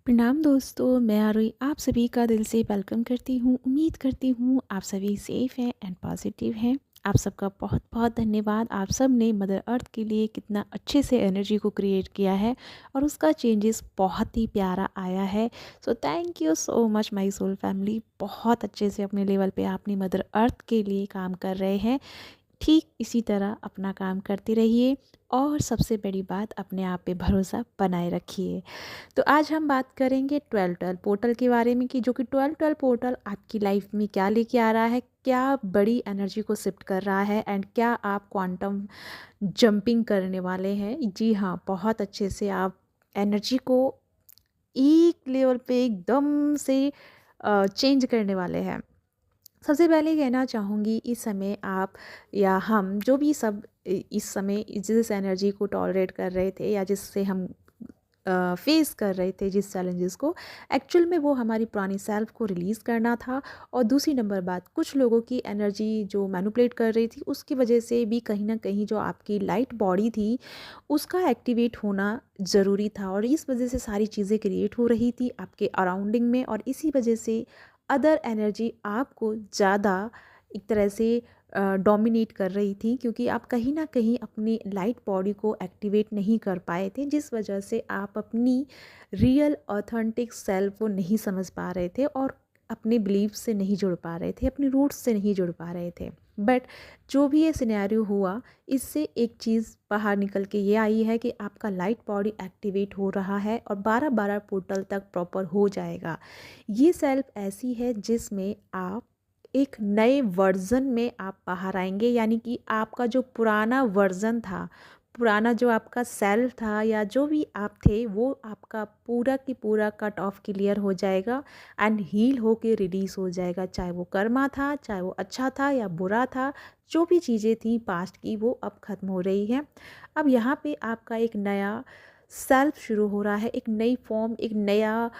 प्रणाम दोस्तों, मैं आरोही आप सभी का दिल से वेलकम करती हूँ। उम्मीद करती हूँ आप सभी सेफ़ हैं एंड पॉजिटिव हैं। आप सबका बहुत बहुत धन्यवाद। आप सब ने मदर अर्थ के लिए कितना अच्छे से एनर्जी को क्रिएट किया है और उसका चेंजेस बहुत ही प्यारा आया है। So thank you so much my soul family. बहुत अच्छे से अपने लेवल पे आपने मदर अर्थ के लिए काम कर रहे हैं। ठीक इसी तरह अपना काम करते रहिए और सबसे बड़ी बात, अपने आप पे भरोसा बनाए रखिए। तो आज हम बात करेंगे 12-12 पोर्टल के बारे में, कि जो कि 12-12 पोर्टल आपकी लाइफ में क्या लेके आ रहा है, क्या बड़ी एनर्जी को शिफ्ट कर रहा है एंड क्या आप क्वांटम जंपिंग करने वाले हैं। जी हाँ, बहुत अच्छे से आप एनर्जी को एक लेवल पे एकदम से चेंज करने वाले हैं। सबसे पहले कहना चाहूँगी, इस समय आप या हम जो भी सब इस समय जिस एनर्जी को टॉलरेट कर रहे थे या जिससे हम फेस कर रहे थे, जिस चैलेंजेस को, एक्चुअल में वो हमारी पुरानी सेल्फ को रिलीज़ करना था। और दूसरी नंबर बात, कुछ लोगों की एनर्जी जो मैनिपुलेट कर रही थी उसकी वजह से भी कहीं ना कहीं जो आपकी लाइट बॉडी थी उसका एक्टिवेट होना ज़रूरी था, और इस वजह से सारी चीज़ें क्रिएट हो रही थी आपके अराउंडिंग में, और इसी वजह से अदर एनर्जी आपको ज़्यादा एक तरह से डोमिनेट कर रही थी, क्योंकि आप कहीं ना कहीं अपनी लाइट बॉडी को एक्टिवेट नहीं कर पाए थे, जिस वजह से आप अपनी रियल ऑथेंटिक सेल्फ को नहीं समझ पा रहे थे और अपने बिलीफ से नहीं जुड़ पा रहे थे, अपनी रूट्स से नहीं जुड़ पा रहे थे। बट जो भी ये सिनेरियो हुआ, इससे एक चीज़ बाहर निकल के ये आई है कि आपका लाइट बॉडी एक्टिवेट हो रहा है और 12-12 पोर्टल तक प्रॉपर हो जाएगा। ये सेल्फ ऐसी है जिसमें आप एक नए वर्ज़न में आप बाहर आएँगे, यानी कि आपका जो पुराना वर्ज़न था, पुराना जो आपका सेल्फ था या जो भी आप थे, वो आपका पूरा की पूरा कट ऑफ क्लियर हो जाएगा एंड हील होके रिलीज़ हो जाएगा। चाहे वो कर्मा था, चाहे वो अच्छा था या बुरा था, जो भी चीज़ें थी पास्ट की, वो अब ख़त्म हो रही हैं। अब यहाँ पे आपका एक नया सेल्फ शुरू हो रहा है, एक नई फॉर्म, एक नया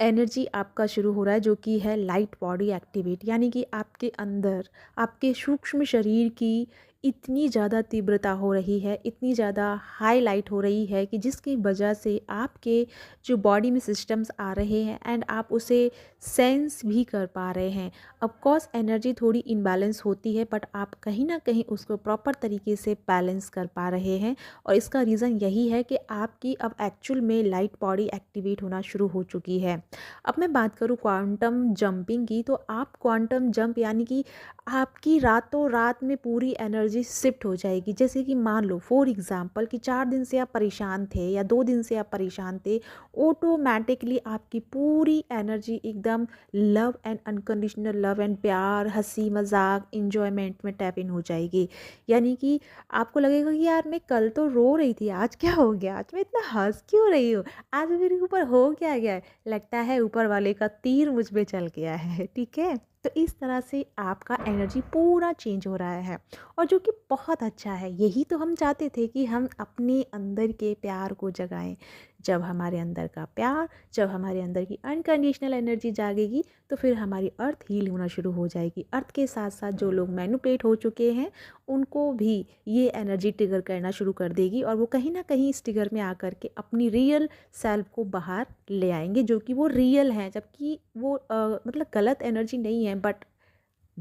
एनर्जी आपका शुरू हो रहा है, जो कि है लाइट बॉडी एक्टिवेट, यानी कि आपके अंदर आपके सूक्ष्म शरीर की इतनी ज़्यादा तीव्रता हो रही है, इतनी ज़्यादा हाईलाइट हो रही है कि जिसकी वजह से आपके जो बॉडी में सिस्टम्स आ रहे हैं एंड आप उसे सेंस भी कर पा रहे हैं। ऑफ कोर्स एनर्जी थोड़ी इनबैलेंस होती है, बट आप कहीं ना कहीं उसको प्रॉपर तरीके से बैलेंस कर पा रहे हैं, और इसका रीज़न यही है कि आपकी अब एक्चुअल में लाइट बॉडी एक्टिवेट होना शुरू हो चुकी है। अब मैं बात करूँ क्वांटम जंपिंग की, तो आप क्वांटम जंप यानी कि आपकी रातों रात में पूरी एनर्जी शिफ्ट हो जाएगी। जैसे कि मान लो फॉर एग्जांपल कि 4 दिन से आप परेशान थे या 2 दिन से आप परेशान थे, ऑटोमेटिकली आपकी पूरी एनर्जी एकदम love and unconditional love and प्यार, हंसी मजाक, इंजॉयमेंट में टैप इन हो जाएगी। यानी कि आपको लगेगा कि यार मैं कल तो रो रही थी, आज क्या हो गया, आज मैं इतना हंस क्यों रही हूँ, आज मेरे ऊपर हो क्या गया है, लगता है ऊपर वाले का तीर मुझ पे चल गया है। ठीक है, तो इस तरह से आपका एनर्जी पूरा चेंज हो रहा है, और जो कि बहुत अच्छा है। यही तो हम चाहते थे कि हम अपने अंदर के प्यार को जगाएं। जब हमारे अंदर का प्यार, जब हमारे अंदर की अनकंडीशनल एनर्जी जागेगी, तो फिर हमारी अर्थ हील होना शुरू हो जाएगी। अर्थ के साथ साथ जो लोग मैनिपुलेट हो चुके हैं उनको भी ये एनर्जी ट्रिगर करना शुरू कर देगी, और वो कहीं ना कहीं इस ट्रिगर में आकर के अपनी रियल सेल्फ को बाहर ले आएंगे, जो कि वो रियल हैं, जबकि वो मतलब गलत एनर्जी नहीं है, बट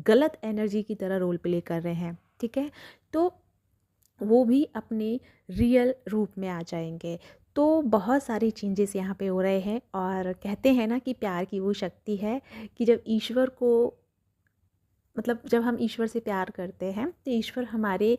गलत एनर्जी की तरह रोल प्ले कर रहे हैं। ठीक है, तो वो भी अपने रियल रूप में आ जाएंगे। तो बहुत सारी चेंजेस यहाँ पे हो रहे हैं, और कहते हैं ना कि प्यार की वो शक्ति है कि जब ईश्वर को, मतलब जब हम ईश्वर से प्यार करते हैं तो ईश्वर हमारे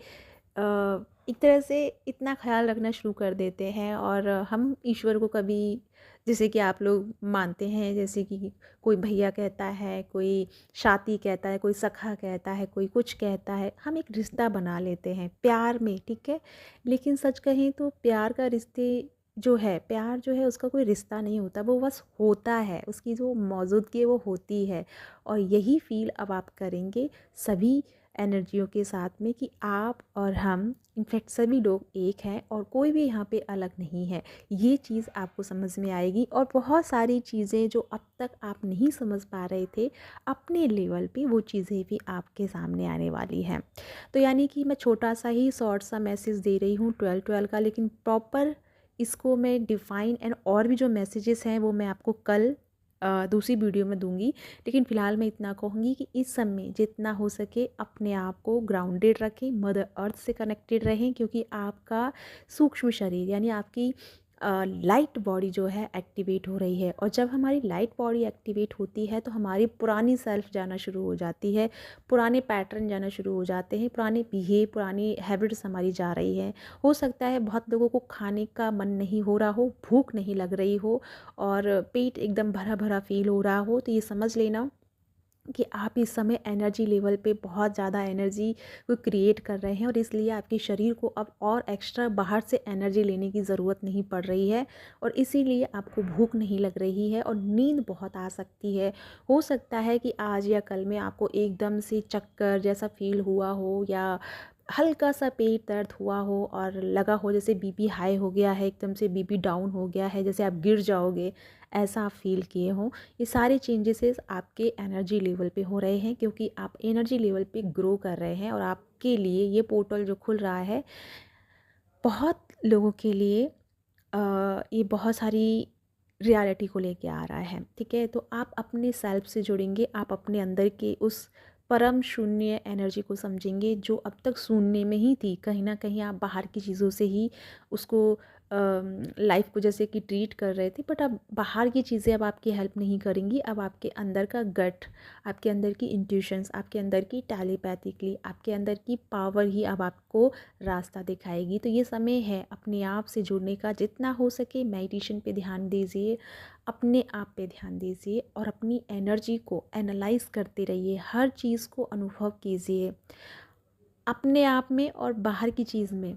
एक तरह से इतना ख्याल रखना शुरू कर देते हैं, और हम ईश्वर को कभी, जैसे कि आप लोग मानते हैं, जैसे कि कोई भैया कहता है, कोई साथी कहता है, कोई सखा कहता है, कोई कुछ कहता है, हम एक रिश्ता बना लेते हैं प्यार में। ठीक है, लेकिन सच कहें तो प्यार का रिश्ते जो है, प्यार जो है उसका कोई रिश्ता नहीं होता, वो बस होता है, उसकी जो मौजूदगी है वो होती है। और यही फील अब आप करेंगे सभी एनर्जियों के साथ में कि आप और हम, इनफैक्ट सभी लोग एक हैं और कोई भी यहाँ पे अलग नहीं है। ये चीज़ आपको समझ में आएगी, और बहुत सारी चीज़ें जो अब तक आप नहीं समझ पा रहे थे अपने लेवल पे, वो चीज़ें भी आपके सामने आने वाली हैं। तो यानी कि मैं छोटा सा ही शॉर्ट सा मैसेज दे रही हूँ 12-12 का, लेकिन प्रॉपर इसको मैं डिफ़ाइन एंड और भी जो मैसेजेस हैं वो मैं आपको कल दूसरी वीडियो में दूंगी। लेकिन फ़िलहाल मैं इतना कहूँगी कि इस समय जितना हो सके अपने आप को ग्राउंडेड रखें, मदर अर्थ से कनेक्टेड रहें, क्योंकि आपका सूक्ष्म शरीर यानी आपकी लाइट बॉडी जो है एक्टिवेट हो रही है। और जब हमारी लाइट बॉडी एक्टिवेट होती है तो हमारी पुरानी सेल्फ जाना शुरू हो जाती है, पुराने पैटर्न जाना शुरू हो जाते हैं, पुराने बिहेव, पुरानी हैबिट्स हमारी जा रही हैं। हो सकता है बहुत लोगों को खाने का मन नहीं हो रहा हो, भूख नहीं लग रही हो और पेट एकदम भरा भरा फील हो रहा हो, तो ये समझ लेना कि आप इस समय एनर्जी लेवल पे बहुत ज़्यादा एनर्जी को क्रिएट कर रहे हैं और इसलिए आपके शरीर को अब और एक्स्ट्रा बाहर से एनर्जी लेने की ज़रूरत नहीं पड़ रही है और इसीलिए आपको भूख नहीं लग रही है और नींद बहुत आ सकती है। हो सकता है कि आज या कल में आपको एकदम से चक्कर जैसा फील हुआ हो या हल्का सा पेट दर्द हुआ हो और लगा हो जैसे बीपी हाई हो गया है, एकदम से बीपी डाउन हो गया है, जैसे आप गिर जाओगे, ऐसा आप फील किए हों। ये सारे चेंजेसेस आपके एनर्जी लेवल पे हो रहे हैं क्योंकि आप एनर्जी लेवल पे ग्रो कर रहे हैं और आपके लिए ये पोर्टल जो खुल रहा है बहुत लोगों के लिए ये बहुत सारी रियलिटी को लेके आ रहा है। ठीक है, तो आप अपने सेल्फ से जुड़ेंगे, आप अपने अंदर के उस परम शून्य एनर्जी को समझेंगे जो अब तक शून्य में ही थी। कहीं ना कहीं आप बाहर की चीज़ों से ही उसको लाइफ को जैसे कि ट्रीट कर रहे थे, बट अब बाहर की चीज़ें अब आपकी हेल्प नहीं करेंगी। अब आपके अंदर का गट, आपके अंदर की इंट्यूशंस, आपके अंदर की टेलीपैथिकली, आपके अंदर की पावर ही अब आपको रास्ता दिखाएगी। तो ये समय है अपने आप से जुड़ने का, जितना हो सके मेडिटेशन पे ध्यान दीजिए, अपने आप पे ध्यान दीजिए और अपनी एनर्जी को एनालाइज करते रहिए, हर चीज़ को अनुभव कीजिए अपने आप में और बाहर की चीज़ में।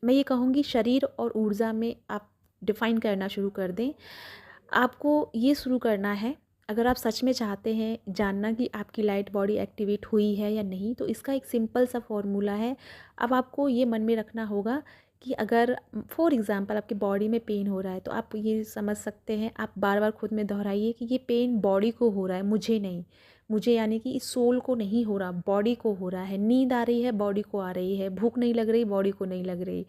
मैं ये कहूँगी शरीर और ऊर्जा में आप डिफ़ाइन करना शुरू कर दें। आपको ये शुरू करना है, अगर आप सच में चाहते हैं जानना कि आपकी लाइट बॉडी एक्टिवेट हुई है या नहीं, तो इसका एक सिंपल सा फॉर्मूला है। अब आपको ये मन में रखना होगा कि अगर फॉर एग्ज़ाम्पल आपकी बॉडी में पेन हो रहा है, तो आप ये समझ सकते हैं, आप बार बार खुद में दोहराइए कि ये पेन बॉडी को हो रहा है, मुझे नहीं। मुझे यानी कि इस सोल को नहीं हो रहा, बॉडी को हो रहा है। नींद आ रही है, बॉडी को आ रही है। भूख नहीं लग रही, बॉडी को नहीं लग रही।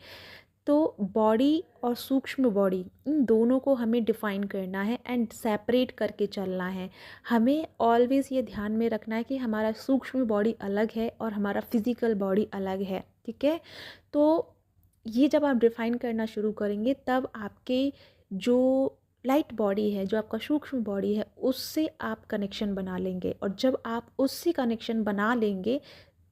तो बॉडी और सूक्ष्म बॉडी, इन दोनों को हमें डिफ़ाइन करना है एंड सेपरेट करके चलना है। हमें ऑलवेज़ ये ध्यान में रखना है कि हमारा सूक्ष्म बॉडी अलग है और हमारा फिज़िकल बॉडी अलग है। ठीक है, तो ये जब आप डिफ़ाइन करना शुरू करेंगे तब आपके जो लाइट बॉडी है, जो आपका सूक्ष्म बॉडी है, उससे आप कनेक्शन बना लेंगे और जब आप उससे कनेक्शन बना लेंगे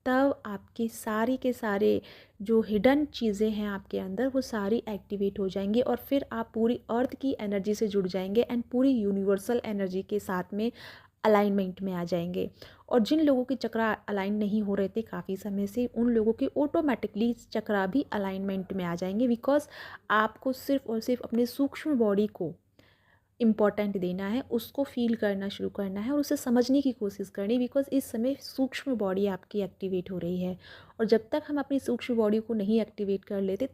तब आपके सारी के सारे जो हिडन चीज़ें हैं आपके अंदर वो सारी एक्टिवेट हो जाएंगी और फिर आप पूरी अर्थ की एनर्जी से जुड़ जाएंगे एंड पूरी यूनिवर्सल एनर्जी के साथ में अलाइनमेंट में आ जाएंगे। और जिन लोगों के चक्रा अलाइन नहीं हो रहे थे काफ़ी समय से, उन लोगों के ऑटोमेटिकली चक्रा भी अलाइनमेंट में आ जाएंगे, बिकॉज आपको सिर्फ और सिर्फ अपने सूक्ष्म बॉडी को इम्पॉर्टेंट देना है, उसको फील करना शुरू करना है और उसे समझने की कोशिश करनी, बिकॉज इस समय सूक्ष्म बॉडी आपकी एक्टिवेट हो रही है। और जब तक हम अपनी सूक्ष्म बॉडी को नहीं एक्टिवेट कर लेते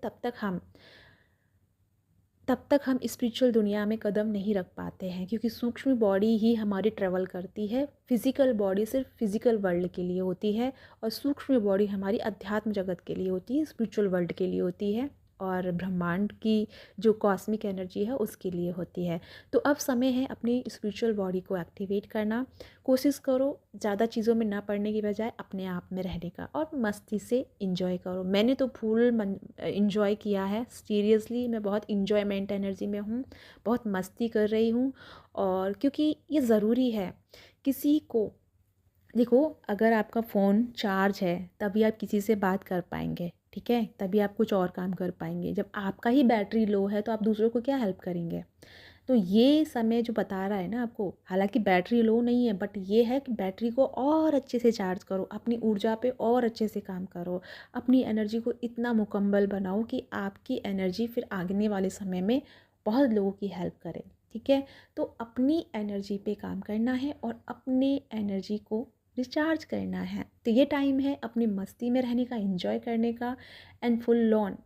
तब तक हम स्पिरिचुअल दुनिया में कदम नहीं रख पाते हैं, क्योंकि सूक्ष्म बॉडी ही हमारी ट्रैवल करती है। फिज़िकल बॉडी सिर्फ फिज़िकल वर्ल्ड के लिए होती है और सूक्ष्म बॉडी हमारी अध्यात्म जगत के लिए होती है, स्पिरिचुअल वर्ल्ड के लिए होती है और ब्रह्मांड की जो कॉस्मिक एनर्जी है उसके लिए होती है। तो अब समय है अपनी स्पिरिचुअल बॉडी को एक्टिवेट करना। कोशिश करो ज़्यादा चीज़ों में ना पड़ने की बजाय अपने आप में रहने का और मस्ती से इंजॉय करो। मैंने तो फुल इंजॉय किया है, सीरियसली मैं बहुत इंजॉयमेंट एनर्जी में हूँ, बहुत मस्ती कर रही हूँ। और क्योंकि ये ज़रूरी है किसी को, देखो अगर आपका फ़ोन चार्ज है तभी आप किसी से बात कर पाएंगे, ठीक है, तभी आप कुछ और काम कर पाएंगे। जब आपका ही बैटरी लो है तो आप दूसरों को क्या हेल्प करेंगे। तो ये समय जो बता रहा है ना आपको, हालांकि बैटरी लो नहीं है, बट ये है कि बैटरी को और अच्छे से चार्ज करो, अपनी ऊर्जा पे और अच्छे से काम करो, अपनी एनर्जी को इतना मुकम्मल बनाओ कि आपकी एनर्जी फिर आगने वाले समय में बहुत लोगों की हेल्प करे। ठीक है, तो अपनी एनर्जी पे काम करना है और अपने एनर्जी को रिचार्ज करना है। तो ये टाइम है अपनी मस्ती में रहने का, एंजॉय करने का एंड फुल ऑन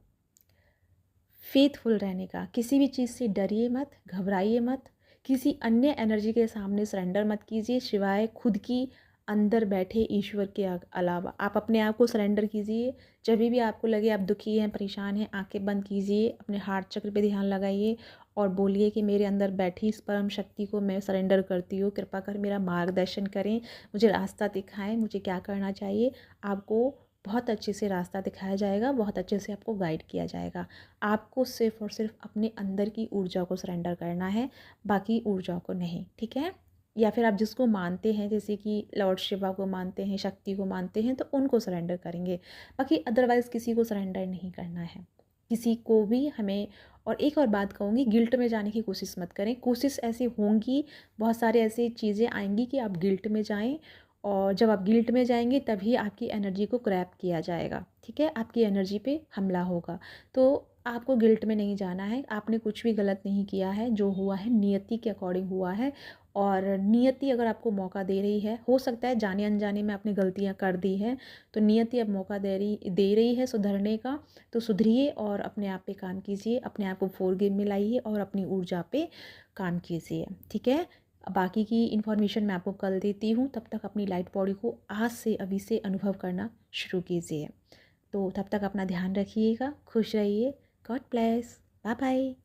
फेथफुल रहने का। किसी भी चीज़ से डरिए मत, घबराइए मत, किसी अन्य एनर्जी के सामने सरेंडर मत कीजिए सिवाय खुद की अंदर बैठे ईश्वर के अलावा। आप अपने आप को सरेंडर कीजिए। जब भी आपको लगे आप दुखी हैं, परेशान हैं, आंखें बंद कीजिए, अपने हार्ट चक्र पे ध्यान लगाइए और बोलिए कि मेरे अंदर बैठी इस परम शक्ति को मैं सरेंडर करती हूँ, कृपा कर मेरा मार्गदर्शन करें, मुझे रास्ता दिखाएं, मुझे क्या करना चाहिए। आपको बहुत अच्छे से रास्ता दिखाया जाएगा, बहुत अच्छे से आपको गाइड किया जाएगा। आपको सिर्फ़ और सिर्फ अपने अंदर की ऊर्जा को सरेंडर करना है, बाकी ऊर्जाओं को नहीं, ठीक है? या फिर आप जिसको मानते हैं, जैसे कि लॉर्ड शिवा को मानते हैं, शक्ति को मानते हैं, तो उनको सरेंडर करेंगे। बाकी अदरवाइज़ किसी को सरेंडर नहीं करना है, किसी को भी हमें। और एक और बात कहूँगी, गिल्ट में जाने की कोशिश मत करें। कोशिश ऐसी होंगी, बहुत सारे ऐसी चीज़ें आएँगी कि आप गिल्ट में जाएँ, और जब आप गिल्ट में जाएंगे तभी आपकी एनर्जी को ग्रैब किया जाएगा, ठीक है? आपकी एनर्जी पे हमला होगा। तो आपको गिल्ट में नहीं जाना है, आपने कुछ भी गलत नहीं किया है, जो हुआ है नियति के अकॉर्डिंग हुआ है। और नियति अगर आपको मौका दे रही है, हो सकता है जाने अनजाने में आपने गलतियां कर दी हैं, तो नियति अब मौका दे रही है सुधरने का। तो सुधरिए और अपने आप पे काम कीजिए, अपने आप को फोरगिव में लाइए और अपनी ऊर्जा पे काम कीजिए, ठीक है? बाकी की इन्फॉर्मेशन मैं आपको कल देती हूँ। तब तक अपनी लाइट बॉडी को आज से अभी से अनुभव करना शुरू कीजिए। तो तब तक अपना ध्यान रखिएगा, खुश रहिए। God bless. Bye bye.